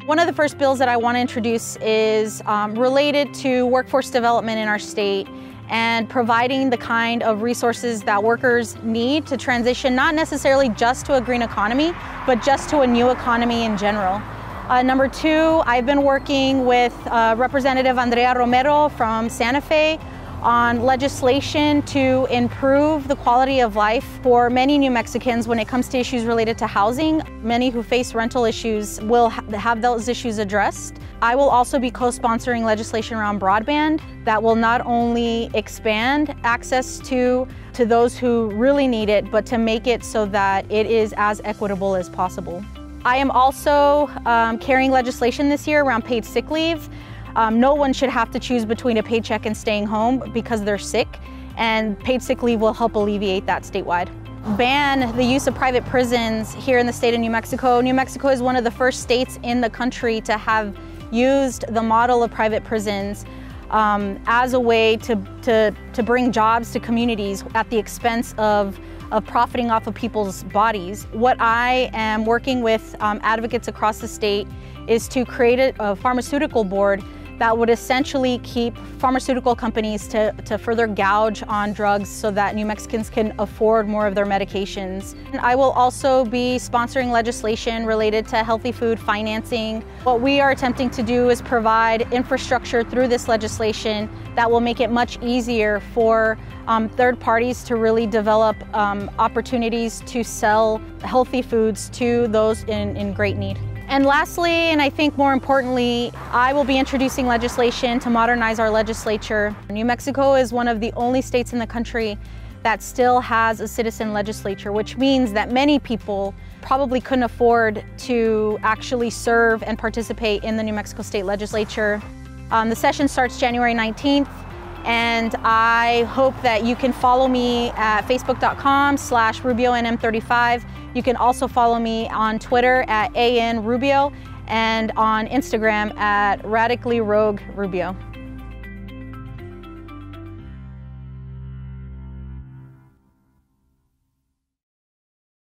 One of the first bills that I want to introduce is related to workforce development in our state and providing the kind of resources that workers need to transition not necessarily just to a green economy, but just to a new economy in general. Number two, I've been working with Representative Andrea Romero from Santa Fe on legislation to improve the quality of life for many New Mexicans when it comes to issues related to housing. Many who face rental issues will have those issues addressed. I will also be co-sponsoring legislation around broadband that will not only expand access to those who really need it, but to make it so that it is as equitable as possible. I am also carrying legislation this year around paid sick leave. No one should have to choose between a paycheck and staying home because they're sick, and paid sick leave will help alleviate that statewide. Ban the use of private prisons here in the state of New Mexico. New Mexico is one of the first states in the country to have used the model of private prisons as a way to bring jobs to communities at the expense of profiting off of people's bodies. What I am working with advocates across the state is to create a pharmaceutical board that would essentially keep pharmaceutical companies to further gouge on drugs so that New Mexicans can afford more of their medications. I will also be sponsoring legislation related to healthy food financing. What we are attempting to do is provide infrastructure through this legislation that will make it much easier for third parties to really develop opportunities to sell healthy foods to those in great need. And lastly, and I think more importantly, I will be introducing legislation to modernize our legislature. New Mexico is one of the only states in the country that still has a citizen legislature, which means that many people probably couldn't afford to actually serve and participate in the New Mexico State Legislature. The session starts January 19th, and I hope that you can follow me at facebook.com/RubioNM35. You can also follow me on Twitter at ANRubio and on Instagram at RadicallyRogueRubio.